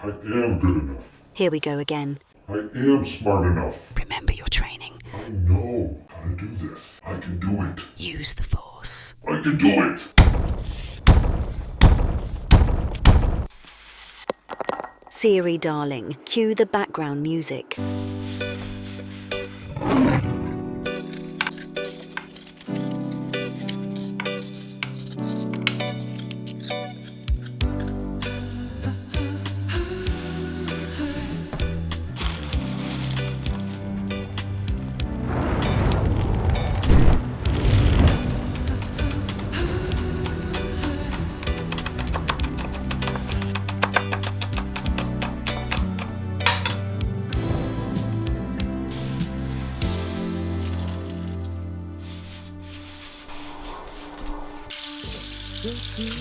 I am good enough. Here we go again. I am smart enough. Remember your training. I know how to do this. I can do it. Use the force. I can do it! Siri, darling, cue the background music. Silky,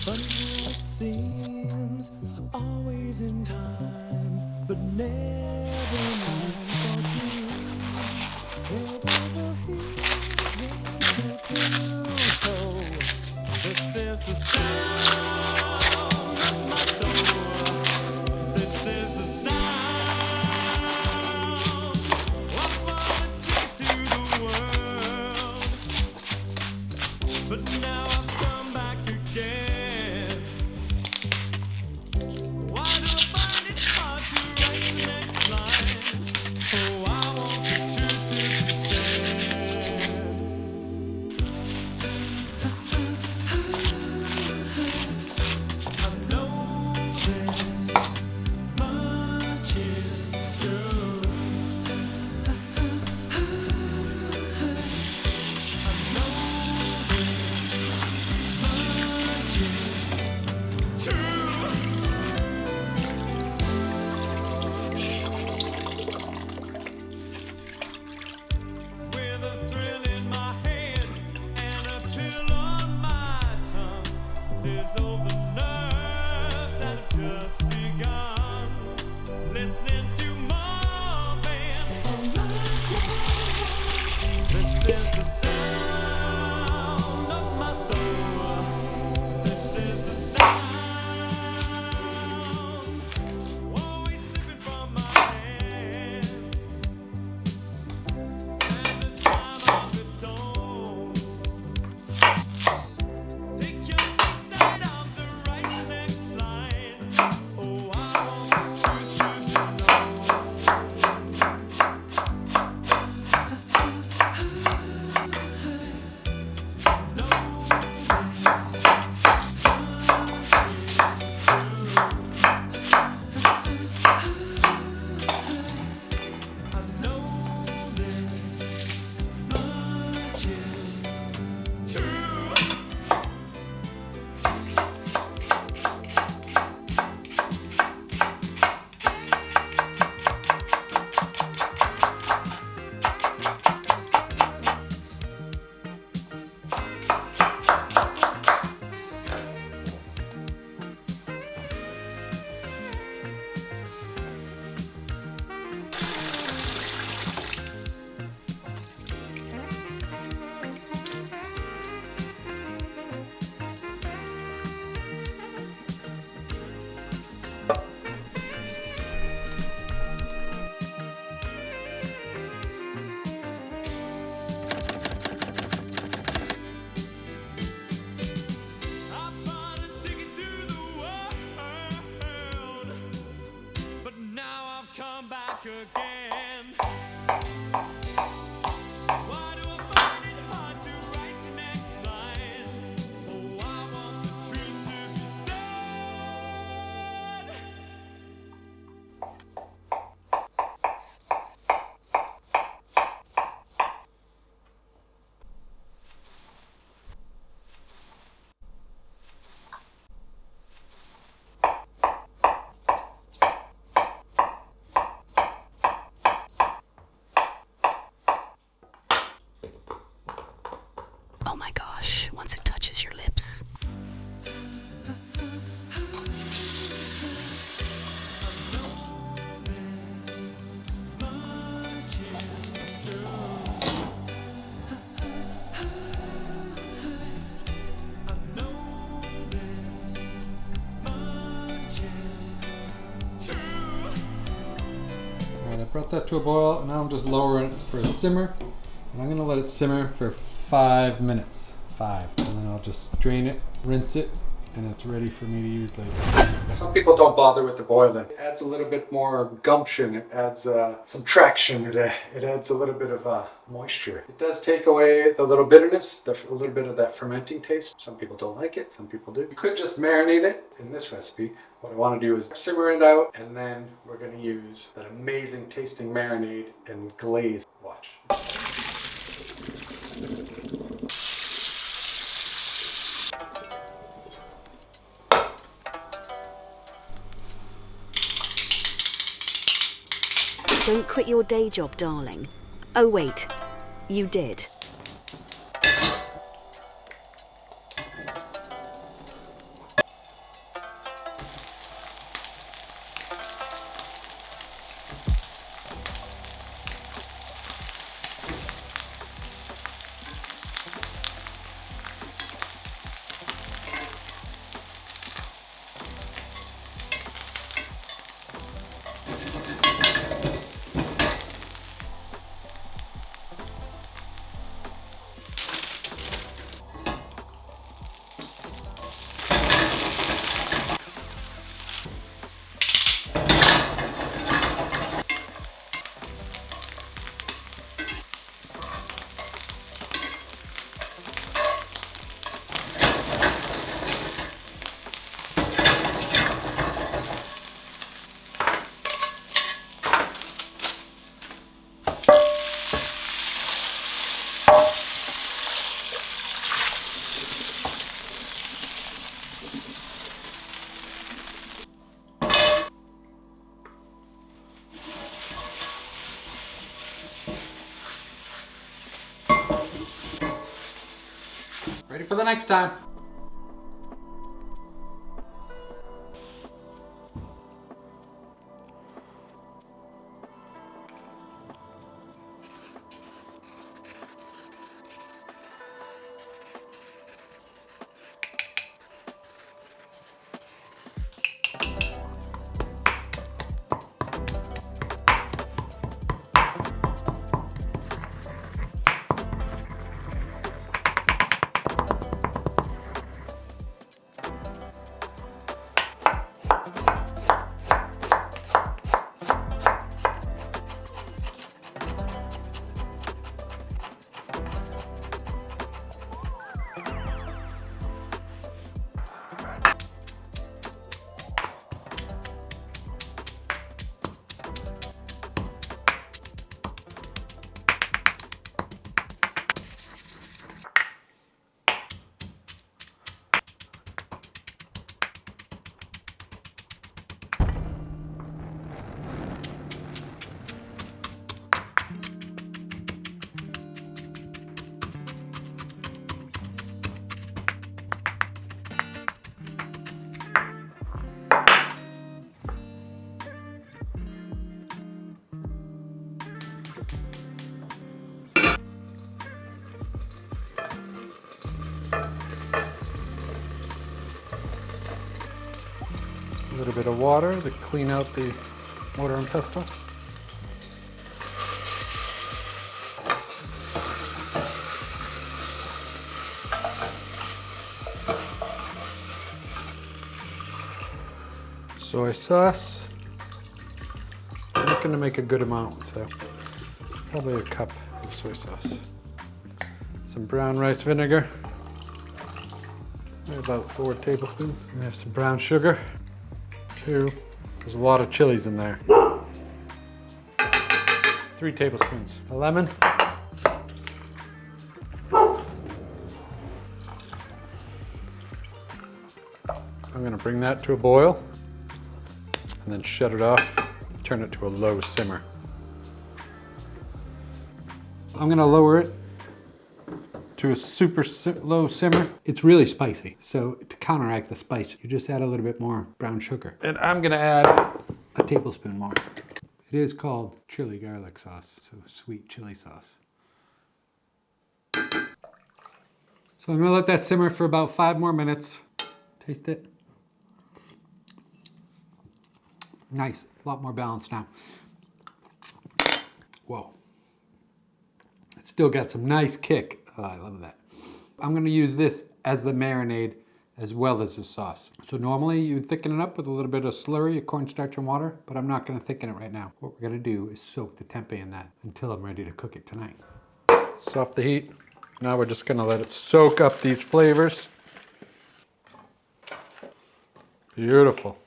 funny how it seems, always in time, but never mind for dreams. Head over heels, wanted to so. This is the sound of my soul. This is the sound of poverty to the world. But now I've come back again. Why do I find it hard to write the next line? Oh, I want the truth to be said. I know this much is true. I know with a thrill in my head and a pill on my tongue, there's all the nerves that have just begun. Listening to Marvin, this is the sound of my soul. This is the sound, always slipping from my hands. Stands a time of its own. Take your suicide arms to write the next line. Oh, I want you to know. I bought a ticket to the world, but now I've come back again. Why do I find it hard to write the next line? Oh, I want the truth to be said. Oh my gosh, once it touches your lips. I know this much is Alright, I brought that to a boil, and now I'm just lowering it for a simmer. And I'm gonna let it simmer for 5 minutes. 5. And then I'll just drain it, rinse it, and it's ready for me to use later. Some people don't bother with the boiling. It adds a little bit more gumption. It adds some traction. It adds a little bit of moisture. It does take away the little bitterness, a little bit of that fermenting taste. Some people don't like it, some people do. You could just marinate it in this recipe. What I want to do is simmer it out, and then we're going to use that amazing tasting marinade and glaze. Watch. Don't quit your day job, darling. Oh wait, you did. Ready for the next time. A little bit of water to clean out the mortar and pestle. Soy sauce. I'm not going to make a good amount, so probably a cup of soy sauce. Some brown rice vinegar, about 4 tablespoons. We have some brown sugar. There's a lot of chilies in there. 3 tablespoons. A lemon. I'm gonna bring that to a boil and then shut it off, turn it to a low simmer. I'm gonna lower it to a super low simmer. It's really spicy, so to counteract the spice, you just add a little bit more brown sugar. And I'm gonna add a tablespoon more. It is called chili garlic sauce, so sweet chili sauce. So I'm gonna let that simmer for about 5 more minutes. Taste it. Nice, a lot more balanced now. Whoa. It's still got some nice kick. Oh, I love that. I'm gonna use this as the marinade as well as the sauce. So normally you thicken it up with a little bit of slurry, cornstarch and water, but I'm not gonna thicken it right now. What we're gonna do is soak the tempeh in that until I'm ready to cook it tonight. Off the heat. Now we're just gonna let it soak up these flavors. Beautiful.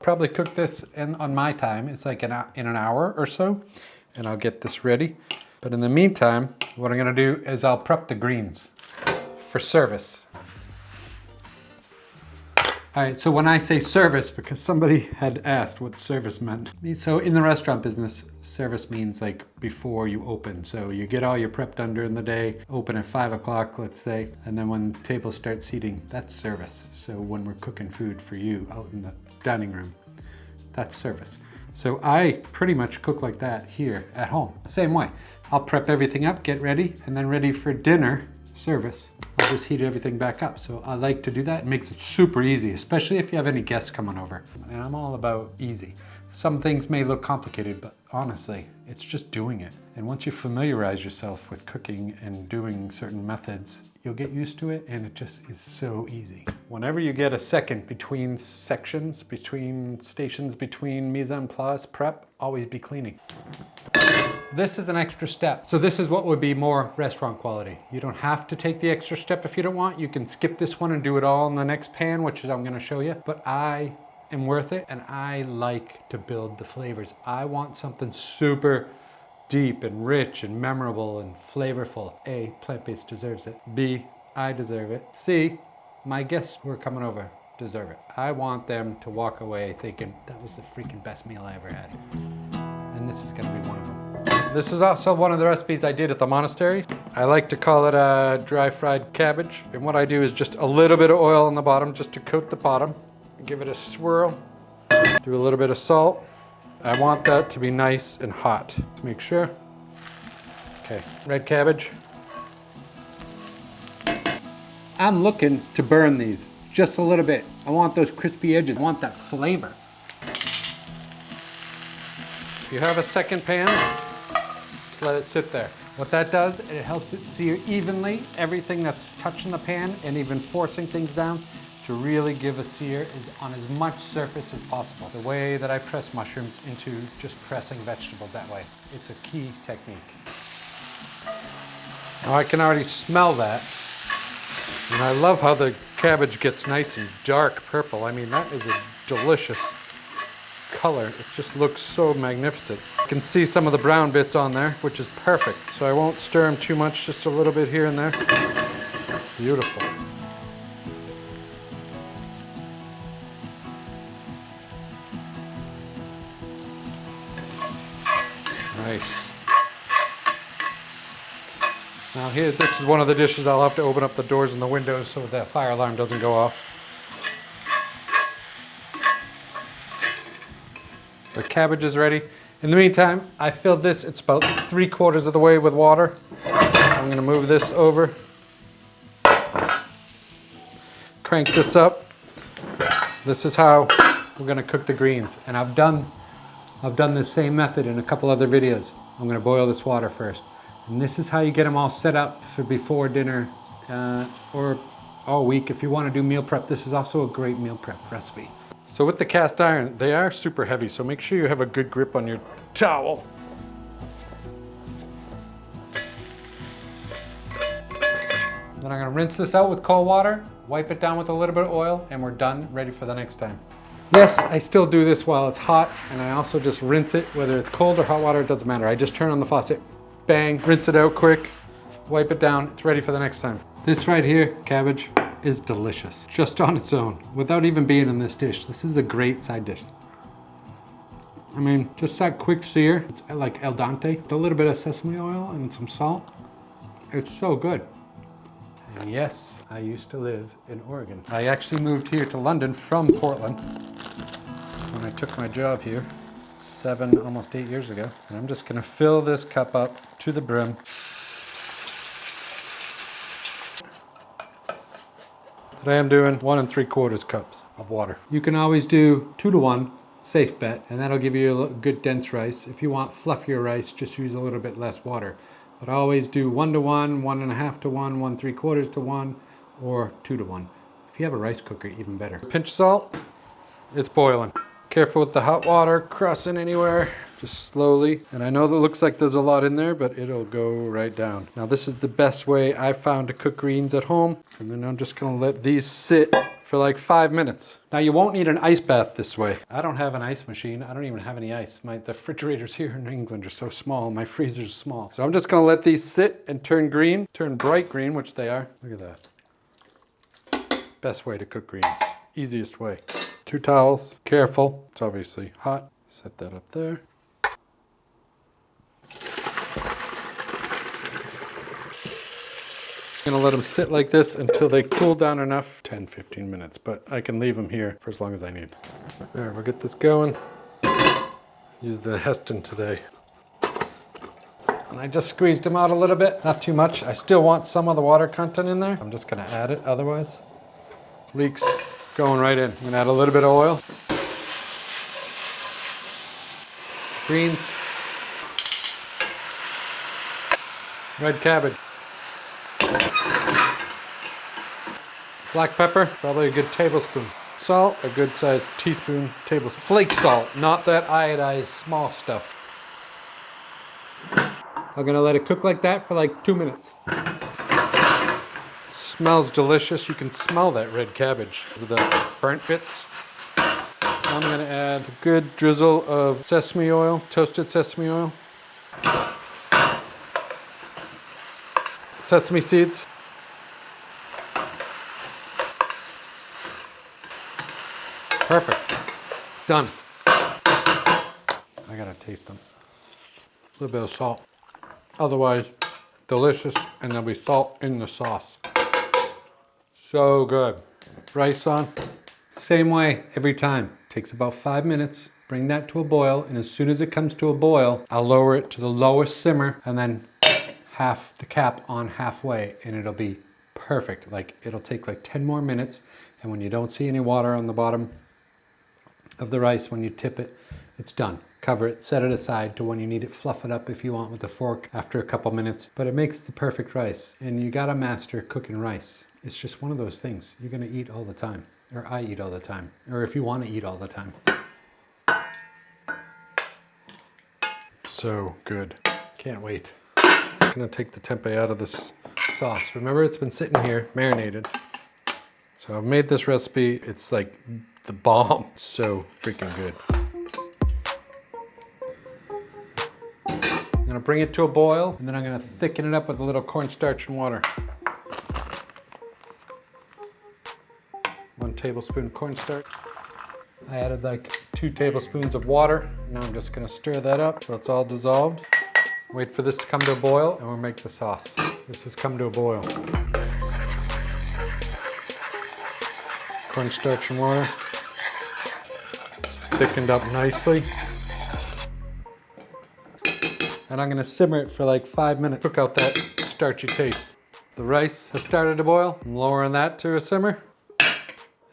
Probably cook this on my time. It's like in an hour or so, and I'll get this ready. But in the meantime, what I'm gonna do is I'll prep the greens for service. All right, so when I say service, because somebody had asked what service meant. So in the restaurant business, service means like before you open. So you get all your prep done during the day, open at 5 o'clock, let's say, and then when tables start seating, that's service. So when we're cooking food for you out in the dining room, that's service. So I pretty much cook like that here at home. Same way. I'll prep everything up, get ready, and then ready for dinner service. I'll just heat everything back up. So I like to do that. It makes it super easy, especially if you have any guests coming over. And I'm all about easy. Some things may look complicated, but honestly, it's just doing it. And once you familiarize yourself with cooking and doing certain methods, you'll get used to it, and it just is so easy. Whenever you get a second between sections, between stations, between mise en place, prep, always be cleaning. This is an extra step. So this is what would be more restaurant quality. You don't have to take the extra step if you don't want. You can skip this one and do it all in the next pan, which is I'm gonna show you. But I am worth it, and I like to build the flavors. I want something super deep and rich and memorable and flavorful. A, plant-based deserves it. B, I deserve it. C, my guests who are coming over deserve it. I want them to walk away thinking, that was the freaking best meal I ever had. And this is gonna be one of them. This is also one of the recipes I did at the monastery. I like to call it a dry fried cabbage. And what I do is just a little bit of oil on the bottom just to coat the bottom. Give it a swirl. Do a little bit of salt. I want that to be nice and hot. To make sure. Okay, red cabbage. I'm looking to burn these just a little bit. I want those crispy edges. I want that flavor. If you have a second pan, just let it sit there. What that does, it helps it sear evenly everything that's touching the pan and even forcing things down to really give a sear on as much surface as possible. The way that I press mushrooms into just pressing vegetables that way. It's a key technique. Now I can already smell that. And I love how the cabbage gets nice and dark purple. I mean, that is a delicious color. It just looks so magnificent. You can see some of the brown bits on there, which is perfect. So I won't stir them too much, just a little bit here and there. Beautiful. Nice. Now here, this is one of the dishes I'll have to open up the doors and the windows so that fire alarm doesn't go off. The cabbage is ready. In the meantime, I filled this. It's about 3/4 of the way with water. I'm gonna move this over. Crank this up. This is how we're gonna cook the greens. And I've done this same method in a couple other videos. I'm gonna boil this water first. And this is how you get them all set up for before dinner or all week. If you wanna do meal prep, this is also a great meal prep recipe. So with the cast iron, they are super heavy, so make sure you have a good grip on your towel. Then I'm gonna rinse this out with cold water, wipe it down with a little bit of oil, and we're done, ready for the next time. Yes, I still do this while it's hot, and I also just rinse it, whether it's cold or hot water, it doesn't matter. I just turn on the faucet, bang, rinse it out quick, wipe it down, it's ready for the next time. This right here, cabbage, is delicious, just on its own, without even being in this dish. This is a great side dish. I mean, just that quick sear, it's like al dente, with a little bit of sesame oil and some salt. It's so good. And yes, I used to live in Oregon. I actually moved here to London from Portland when I took my job here 7, almost 8 years ago. And I'm just gonna fill this cup up to the brim. Today I'm doing 1 3/4 cups of water. You can always do 2 to 1 safe bet, and that'll give you a good dense rice. If you want fluffier rice, just use a little bit less water. But always do 1 to 1, 1.5 to 1, 1 3/4 to 1, or 2 to 1. If you have a rice cooker, even better. Pinch salt, it's boiling. Careful with the hot water crossing anywhere, just slowly. And I know that looks like there's a lot in there, but it'll go right down. Now this is the best way I've found to cook greens at home. And then I'm just gonna let these sit for like 5 minutes. Now you won't need an ice bath this way. I don't have an ice machine. I don't even have any ice. The refrigerators here in England are so small. My freezer's small. So I'm just gonna let these sit and turn green, turn bright green, which they are. Look at that. Best way to cook greens. Easiest way. 2 towels, careful. It's obviously hot. Set that up there. I'm gonna let them sit like this until they cool down enough, 10, 15 minutes, but I can leave them here for as long as I need. There, we'll get this going. Use the Heston today. And I just squeezed them out a little bit, not too much. I still want some of the water content in there. I'm just gonna add it otherwise. Leeks going right in. I'm gonna add a little bit of oil. Greens. Red cabbage. Black pepper, probably a good tablespoon. Salt, a good sized teaspoon, tablespoon. Flake salt, not that iodized small stuff. I'm gonna let it cook like that for like 2 minutes. Smells delicious. You can smell that red cabbage, the burnt bits. I'm gonna add a good drizzle of sesame oil, toasted sesame oil. Sesame seeds. Perfect. Done. I gotta taste them. A little bit of salt. Otherwise, delicious, and there'll be salt in the sauce. So good. Rice on. Same way every time. Takes about 5 minutes. Bring that to a boil, and as soon as it comes to a boil, I'll lower it to the lowest simmer, and then half the cap on halfway, and it'll be perfect. Like, it'll take like 10 more minutes, and when you don't see any water on the bottom of the rice, when you tip it, it's done. Cover it, set it aside to when you need it, fluff it up if you want with a fork after a couple minutes. But it makes the perfect rice, and you gotta master cooking rice. It's just one of those things you're gonna eat all the time, or I eat all the time, or if you wanna eat all the time. So good. Can't wait. I'm gonna take the tempeh out of this sauce. Remember, it's been sitting here, marinated. So I've made this recipe. It's like the bomb. So freaking good. I'm gonna bring it to a boil, and then I'm gonna thicken it up with a little cornstarch and water. 1 tablespoon cornstarch. I added like 2 tablespoons of water. Now I'm just gonna stir that up so it's all dissolved. Wait for this to come to a boil, and we'll make the sauce. This has come to a boil. Cornstarch and water. It's thickened up nicely. And I'm gonna simmer it for like 5 minutes. Cook out that starchy taste. The rice has started to boil. I'm lowering that to a simmer.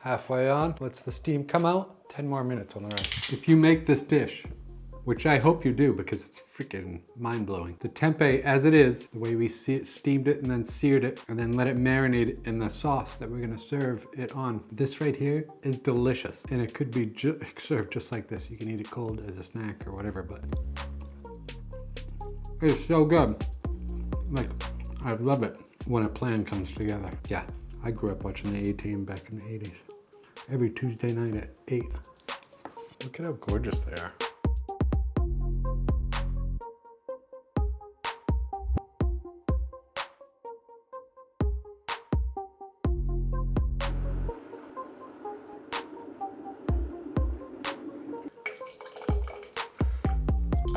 Halfway on, lets the steam come out. 10 more minutes on the rice. If you make this dish, which I hope you do because it's freaking mind-blowing. The tempeh as it is, the way we steamed it and then seared it and then let it marinate in the sauce that we're gonna serve it on. This right here is delicious, and it could be served just like this. You can eat it cold as a snack or whatever, but it's so good. Like, I love it when a plan comes together. Yeah, I grew up watching the A-Team back in the 80s. Every Tuesday night at 8. Look at how gorgeous they are.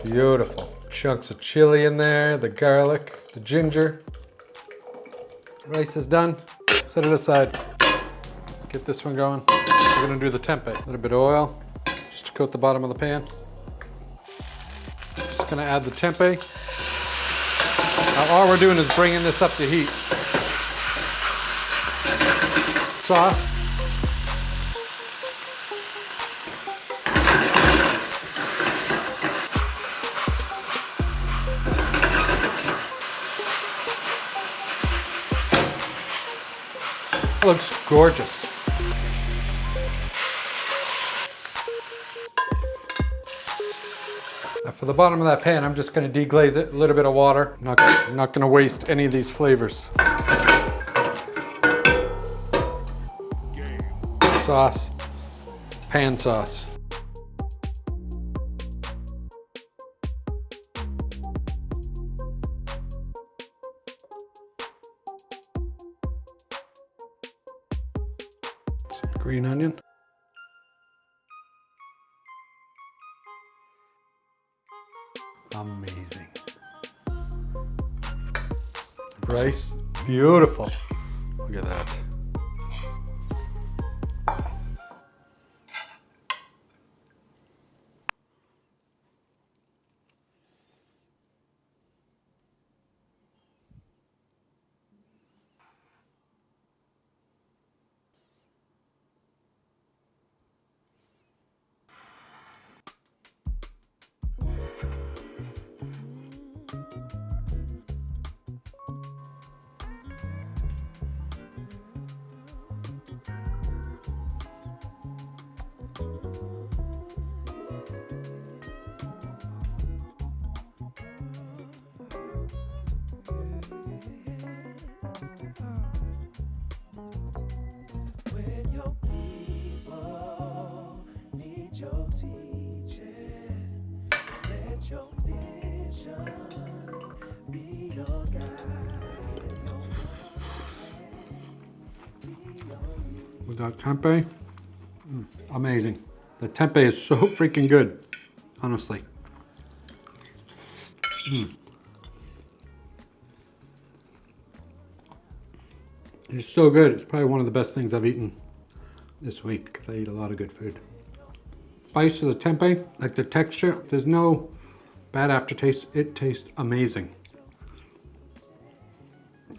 Beautiful. Chunks of chili in there, the garlic, the ginger. Rice is done. Set it aside. Get this one going. We're gonna do the tempeh. A little bit of oil, just to coat the bottom of the pan. Just gonna add the tempeh. Now all we're doing is bringing this up to heat. Sauce. Looks gorgeous. Now for the bottom of that pan, I'm just going to deglaze it, a little bit of water. I'm not going to waste any of these flavors. Sauce, pan sauce. Some green onion. Amazing. Rice, beautiful. Look at that. When your people need your teaching, let your vision be your guide. We got tempeh. Amazing. The tempeh is so freaking good, honestly. It's so good. It's probably one of the best things I've eaten this week because I eat a lot of good food. Spice of the tempeh, like the texture, there's no bad aftertaste. It tastes amazing.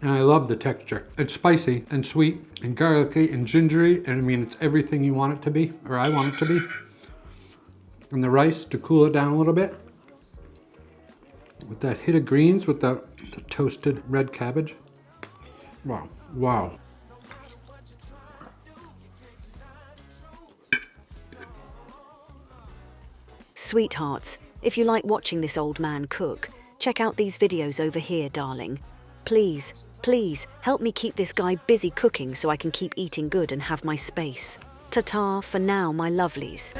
And I love the texture. It's spicy and sweet and garlicky and gingery. And I mean, it's everything you want it to be, or I want it to be. And the rice to cool it down a little bit. With that hit of greens with the toasted red cabbage. Wow, wow. Sweethearts, if you like watching this old man cook, check out these videos over here, darling. Please, please, help me keep this guy busy cooking so I can keep eating good and have my space. Ta-ta for now, my lovelies.